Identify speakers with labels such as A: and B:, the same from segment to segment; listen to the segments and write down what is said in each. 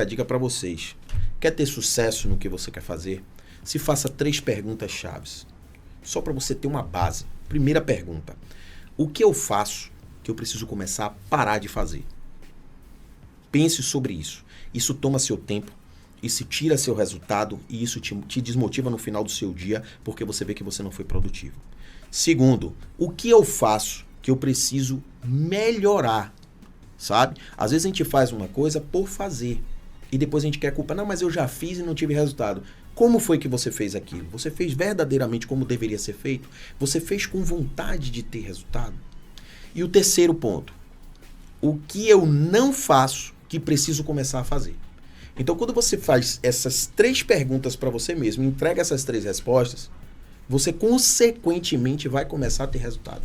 A: A dica para vocês. Quer ter sucesso no que você quer fazer? Se faça 3 perguntas chaves. Só para você ter uma base. Primeira pergunta. O que eu faço que eu preciso começar a parar de fazer? Pense sobre isso. Isso toma seu tempo, isso tira seu resultado e isso te desmotiva no final do seu dia porque você vê que você não foi produtivo. Segundo, o que eu faço que eu preciso melhorar? Sabe? Às vezes a gente faz uma coisa por fazer e depois a gente quer culpa. Não, mas eu já fiz e não tive resultado. Como foi que você fez aquilo? Você fez verdadeiramente como deveria ser feito? Você fez com vontade de ter resultado? E o terceiro ponto. O que eu não faço que preciso começar a fazer? Então, quando você faz essas 3 perguntas para você mesmo, entrega essas 3 respostas, você consequentemente vai começar a ter resultado.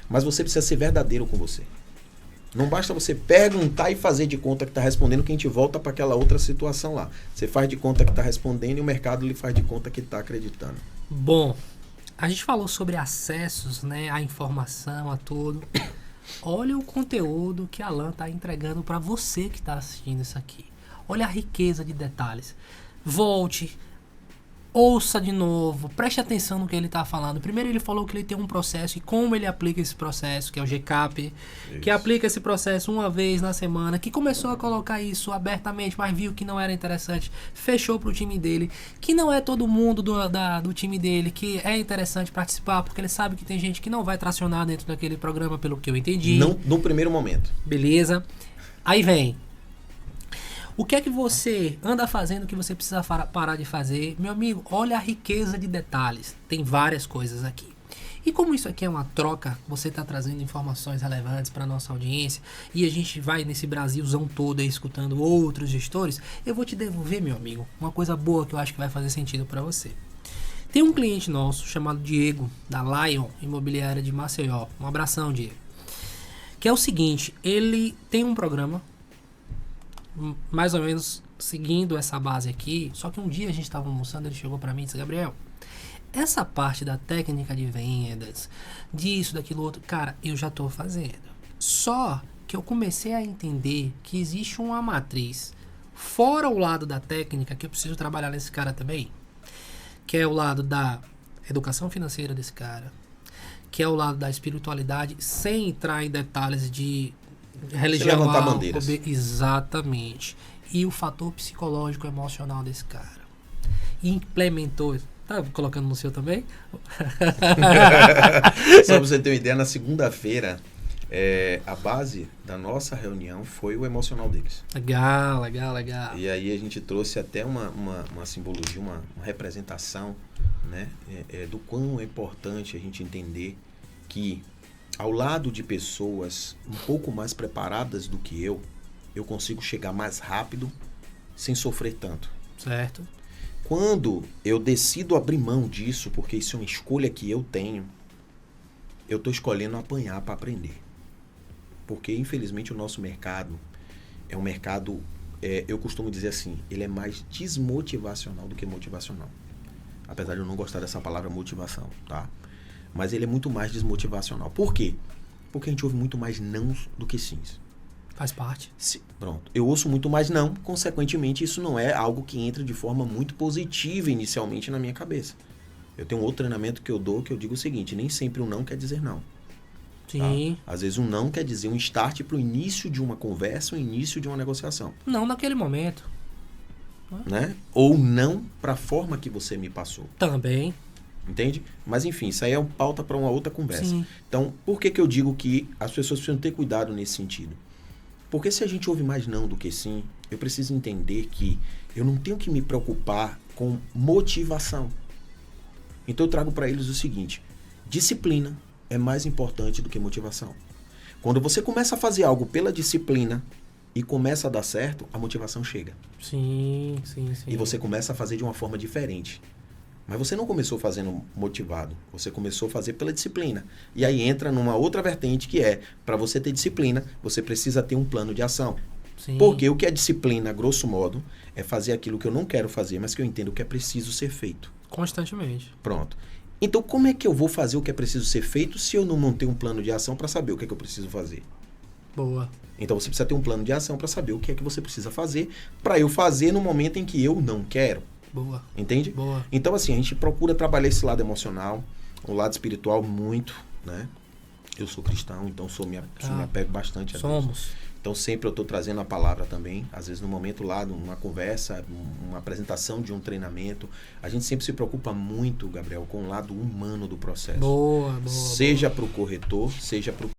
A: Mas você precisa ser verdadeiro com você. Não basta você perguntar e fazer de conta que está respondendo, que a gente volta para aquela outra situação lá. Você faz de conta que está respondendo e o mercado lhe faz de conta que está acreditando.
B: Bom, a gente falou sobre acessos, né, à informação, a tudo. Olha o conteúdo que a Alan está entregando para você que está assistindo isso aqui. Olha a riqueza de detalhes. Volte, ouça de novo, preste atenção no que ele está falando. Primeiro ele falou que ele tem um processo e como ele aplica esse processo, que é o GCAP, que aplica esse processo uma vez na semana, que começou a colocar isso abertamente, mas viu que não era interessante, fechou para o time dele, que não é todo mundo do time dele que é interessante participar, porque ele sabe que tem gente que não vai tracionar dentro daquele programa, pelo que eu entendi.
A: Não no primeiro momento.
B: Beleza. Aí vem. O que é que você anda fazendo que você precisa parar de fazer? Meu amigo, olha a riqueza de detalhes. Tem várias coisas aqui. E como isso aqui é uma troca, você está trazendo informações relevantes para a nossa audiência e a gente vai nesse Brasilzão todo aí escutando outros gestores, eu vou te devolver, meu amigo, uma coisa boa que eu acho que vai fazer sentido para você. Tem um cliente nosso chamado Diego, da Lion Imobiliária de Maceió. Um abração, Diego. Que é o seguinte, ele tem um programa mais ou menos seguindo essa base aqui, só que um dia a gente estava almoçando, ele chegou para mim e disse: Gabriel, essa parte da técnica de vendas, disso, daquilo outro, cara, eu já estou fazendo. Só que eu comecei a entender que existe uma matriz fora o lado da técnica que eu preciso trabalhar nesse cara também, que é o lado da educação financeira desse cara, que é o lado da espiritualidade, sem entrar em detalhes de religião,
A: levantar bandeiras.
B: Exatamente. E o fator psicológico emocional desse cara. E implementou. Tá colocando no seu também?
A: Só pra você ter uma ideia, na segunda-feira, a base da nossa reunião foi o emocional deles.
B: Legal, legal, legal.
A: E aí a gente trouxe até uma simbologia, uma representação, né, do quão é importante a gente entender que ao lado de pessoas um pouco mais preparadas do que eu consigo chegar mais rápido sem sofrer tanto.
B: Certo.
A: Quando eu decido abrir mão disso, porque isso é uma escolha que eu tenho, eu estou escolhendo apanhar para aprender. Porque, infelizmente, o nosso mercado é um mercado, eu costumo dizer assim, ele é mais desmotivacional do que motivacional. Apesar de eu não gostar dessa palavra motivação, tá? Mas ele é muito mais desmotivacional. Por quê? Porque a gente ouve muito mais não do que sims.
B: Faz parte.
A: Pronto. Eu ouço muito mais não, consequentemente isso não é algo que entra de forma muito positiva inicialmente na minha cabeça. Eu tenho um outro treinamento que eu dou que eu digo o seguinte: nem sempre um não quer dizer não.
B: Sim.
A: Tá? Às vezes um não quer dizer um start para o início de uma conversa, o início de uma negociação.
B: Não naquele momento.
A: Né? Ou não para a forma que você me passou.
B: Também.
A: Entende? Mas enfim, isso aí é pauta para uma outra conversa.
B: Sim.
A: Então, por que eu digo que as pessoas precisam ter cuidado nesse sentido? Porque se a gente ouve mais não do que sim, eu preciso entender que eu não tenho que me preocupar com motivação. Então eu trago para eles o seguinte: disciplina é mais importante do que motivação. Quando você começa a fazer algo pela disciplina e começa a dar certo, a motivação chega.
B: Sim.
A: E você começa a fazer de uma forma diferente. Mas você não começou fazendo motivado, você começou a fazer pela disciplina. E aí entra numa outra vertente que é, para você ter disciplina, você precisa ter um plano de ação.
B: Sim.
A: Porque o que é disciplina, grosso modo, é fazer aquilo que eu não quero fazer, mas que eu entendo que é preciso ser feito.
B: Constantemente.
A: Pronto. Então, como é que eu vou fazer o que é preciso ser feito se eu não montei um plano de ação para saber o que é que eu preciso fazer?
B: Boa.
A: Então você precisa ter um plano de ação para saber o que é que você precisa fazer para eu fazer no momento em que eu não quero.
B: Boa.
A: Entende?
B: Boa.
A: Então assim, a gente procura trabalhar esse lado emocional, o lado espiritual muito, né? Eu sou cristão, então me apego bastante a Deus.
B: Somos.
A: Então sempre eu estou trazendo a palavra também, às vezes no momento lá, numa conversa, uma apresentação de um treinamento, a gente sempre se preocupa muito, Gabriel, com o lado humano do processo.
B: Boa.
A: Seja para o corretor, seja para o